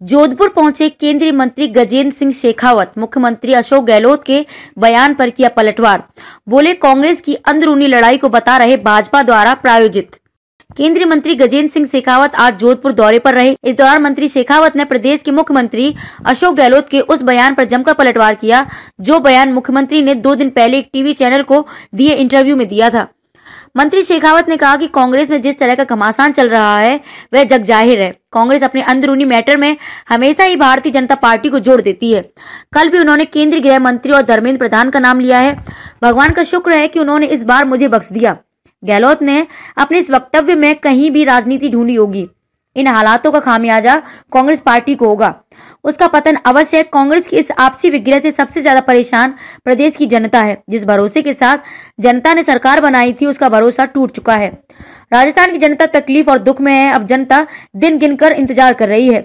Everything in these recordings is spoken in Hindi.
जोधपुर पहुंचे केंद्रीय मंत्री गजेंद्र सिंह शेखावत, मुख्यमंत्री अशोक गहलोत के बयान पर किया पलटवार। बोले, कांग्रेस की अंदरूनी लड़ाई को बता रहे भाजपा द्वारा प्रायोजित। केंद्रीय मंत्री गजेंद्र सिंह शेखावत आज जोधपुर दौरे पर रहे। इस दौरान मंत्री शेखावत ने प्रदेश के मुख्यमंत्री अशोक गहलोत के उस बयान पर जमकर पलटवार किया, जो बयान मुख्यमंत्री ने 2 दिन पहले एक टीवी चैनल को दिए इंटरव्यू में दिया था। मंत्री शेखावत ने कहा कि कांग्रेस में जिस तरह का घमासान चल रहा है वह जग जाहिर है। कांग्रेस अपने अंदरूनी मैटर में हमेशा ही भारतीय जनता पार्टी को जोड़ देती है। कल भी उन्होंने केंद्रीय गृह मंत्री और धर्मेंद्र प्रधान का नाम लिया है। भगवान का शुक्र है कि उन्होंने इस बार मुझे बख्श दिया। गहलोत ने अपने इस वक्तव्य में कहीं भी राजनीति ढूंढी होगी। इन हालातों का खामियाजा कांग्रेस पार्टी को होगा, उसका पतन अवश्य है। कांग्रेस की इस आपसी विग्रह से सबसे ज्यादा परेशान प्रदेश की जनता है। जिस भरोसे के साथ जनता ने सरकार बनाई थी, उसका भरोसा टूट चुका है। राजस्थान की जनता तकलीफ और दुख में है। अब जनता दिन गिनकर इंतजार कर रही है।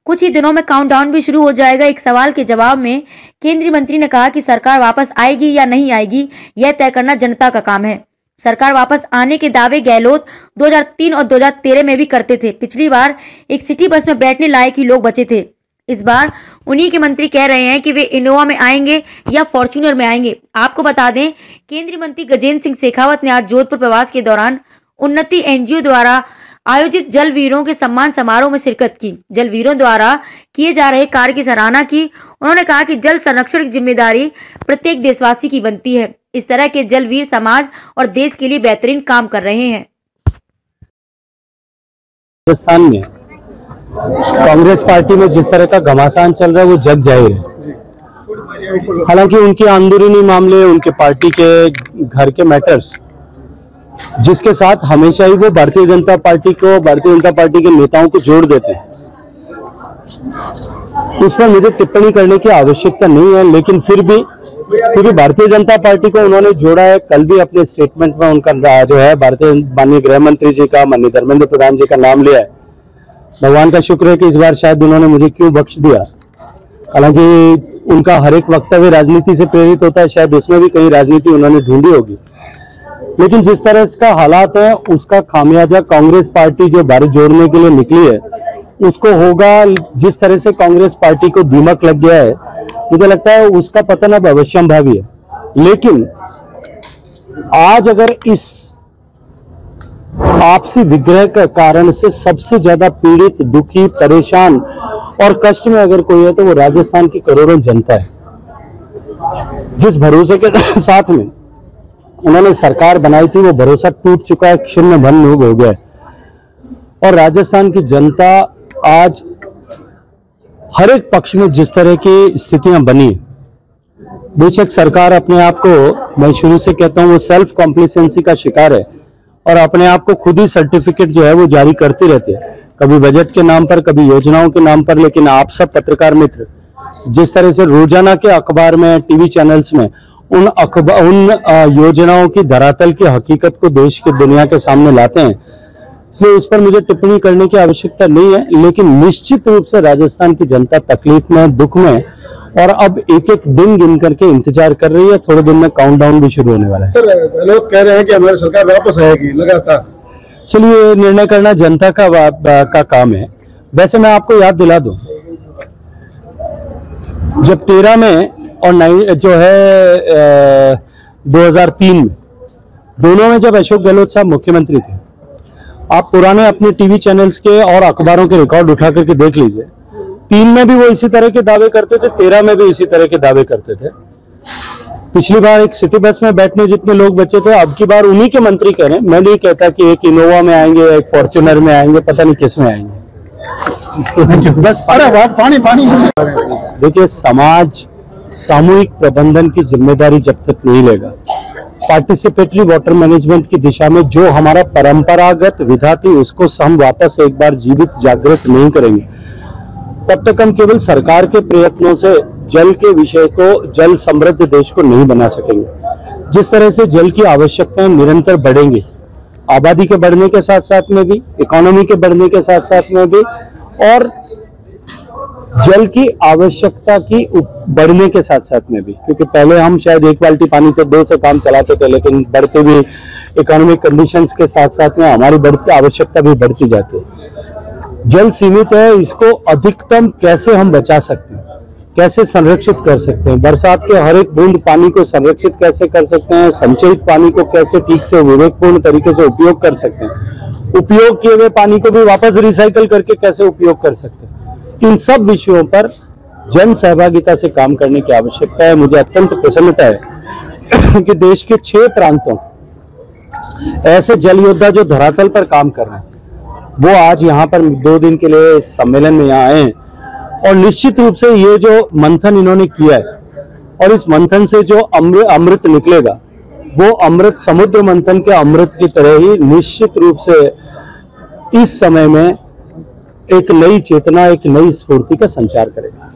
कुछ ही दिनों में काउंटडाउन भी शुरू हो जाएगा। एक सवाल के जवाब में केंद्रीय मंत्री ने कहा कि सरकार वापस आएगी या नहीं आएगी, यह तय करना जनता का काम है। सरकार वापस आने के दावे गहलोत 2003 और 2013 में भी करते थे। पिछली बार एक सिटी बस में बैठने लायक ही लोग बचे थे। इस बार उन्हीं के मंत्री कह रहे हैं कि वे इनोवा में आएंगे या फॉर्च्यूनर में आएंगे। आपको बता दें, केंद्रीय मंत्री गजेंद्र सिंह शेखावत ने आज जोधपुर प्रवास के दौरान उन्नति एनजीओ द्वारा आयोजित जल वीरों के सम्मान समारोह में शिरकत की। जल वीरों द्वारा किए जा रहे कार्य की सराहना की। उन्होंने कहा कि जल संरक्षण की जिम्मेदारी प्रत्येक देशवासी की बनती है। इस तरह के जल वीर समाज और देश के लिए बेहतरीन काम कर रहे हैं। राजस्थान में कांग्रेस पार्टी में जिस तरह का घमासान चल रहा है वो जग जाहिर है। हालांकि उनके अंदरूनी मामले, उनके पार्टी के घर के मैटर्स, जिसके साथ हमेशा ही वो भारतीय जनता पार्टी के नेताओं को जोड़ देते हैं, उस पर मुझे टिप्पणी करने की आवश्यकता नहीं है। लेकिन फिर भी क्योंकि भारतीय जनता पार्टी को उन्होंने जोड़ा है, कल भी अपने स्टेटमेंट में उनका जो है माननीय गृह मंत्री जी का, माननीय धर्मेंद्र प्रधान जी का नाम लिया है। भगवान का शुक्र है कि इस बार शायद उन्होंने मुझे क्यों बख्श दिया। हालांकि उनका हर एक वक्तव्य राजनीति से प्रेरित होता है, शायद इसमें भी कहीं राजनीति उन्होंने ढूंढी होगी। लेकिन जिस तरह का हालात है, उसका खामियाजा कांग्रेस पार्टी जो भारत जोड़ने के लिए निकली है उसको होगा। जिस तरह से कांग्रेस पार्टी को दीमक लग गया है, मुझे लगता है उसका पतन अब अवश्यंभावी है। लेकिन आज अगर इस आपसी विग्रह के कारण से सबसे ज्यादा पीड़ित, दुखी, परेशान और कष्ट में अगर कोई है तो वो राजस्थान की करोड़ों जनता है। जिस भरोसे के साथ में उन्होंने सरकार बनाई थी, वो भरोसा टूट चुका है, क्षुण्ण भंग हो गया है। और राजस्थान की जनता आज हर एक पक्ष में जिस तरह की स्थितियां बनी, बेशक सरकार अपने आप को, मैं शुरू से कहता हूं, वो सेल्फ कॉम्प्लिसेंसी का शिकार है और अपने आप को खुद ही सर्टिफिकेट जो है वो जारी करती रहती है, कभी बजट के नाम पर, कभी योजनाओं के नाम पर। लेकिन आप सब पत्रकार मित्र जिस तरह से रोजाना के अखबार में, टीवी चैनल्स में उन योजनाओं की धरातल की हकीकत को देश की दुनिया के सामने लाते हैं, इसलिए उस पर मुझे टिप्पणी करने की आवश्यकता नहीं है। लेकिन निश्चित रूप से राजस्थान की जनता तकलीफ में, दुख में, और अब एक एक दिन गिन करके इंतजार कर रही है। थोड़े दिन में काउंटडाउन भी शुरू होने वाला है। सर, गहलोत कह रहे हैं कि हमारी सरकार वापस आएगी लगातार। चलिए, निर्णय करना जनता का काम है। वैसे मैं आपको याद दिला दूं, जब 13 में और 2003 में, दोनों में जब अशोक गहलोत साहब मुख्यमंत्री थे, आप पुराने अपने टीवी चैनल्स के और अखबारों के रिकॉर्ड उठा करके देख लीजिए। 3 में भी वो इसी तरह के दावे करते थे, 13 में भी इसी तरह के दावे करते थे। पिछली बार एक सिटी बस में बैठने जितने लोग बचे थे, अब की बार उन्हीं के मंत्री कह रहे हैं। मैं नहीं कहता कि एक इनोवा में आएंगे, एक फॉर्च्यूनर में आएंगे, पता नहीं किस में आएंगे। बस पानी देखिए, समाज सामूहिक प्रबंधन की जिम्मेदारी जब तक नहीं लेगा, पार्टिसिपेटरी वाटर मैनेजमेंट की दिशा में जो हमारा परंपरागत विधा थी उसको हम वापस एक बार जीवित जागृत नहीं करेंगे, तब तक हम केवल सरकार के प्रयत्नों से जल के विषय को, जल समृद्ध देश को नहीं बना सकेंगे। जिस तरह से जल की आवश्यकताएं निरंतर बढ़ेंगी, आबादी के बढ़ने के साथ साथ में भी, इकोनॉमी के बढ़ने के साथ साथ में भी, और जल की आवश्यकता की बढ़ने के साथ साथ में भी, क्योंकि पहले हम शायद 1 बाल्टी पानी से 2 से काम चलाते थे, लेकिन बढ़ते हुए इकोनॉमिक कंडीशंस के साथ साथ में हमारी बढ़ती आवश्यकता भी बढ़ती जाती है। जल सीमित है, इसको अधिकतम कैसे हम बचा सकते हैं, कैसे संरक्षित कर सकते हैं, बरसात के हर एक बूंद पानी को संरक्षित कैसे कर सकते हैं, संचयित पानी को कैसे ठीक से विवेकपूर्ण तरीके से उपयोग कर सकते हैं, उपयोग किए हुए पानी को भी वापस रिसाइकल करके कैसे उपयोग कर सकते हैं। इन सब विषयों पर जन सहभागिता से काम करने की आवश्यकता है। मुझे अत्यंत प्रसन्नता है कि देश के 6 प्रांतों ऐसे जल योद्धा जो धरातल पर काम कर रहे हैं, वो आज यहाँ पर 2 दिन के लिए इस सम्मेलन में यहाँ आए हैं। और निश्चित रूप से ये जो मंथन इन्होंने किया है और इस मंथन से जो अमृत निकलेगा, वो अमृत समुद्र मंथन के अमृत की तरह ही निश्चित रूप से इस समय में एक नई चेतना, एक नई स्फूर्ति का संचार करेगा।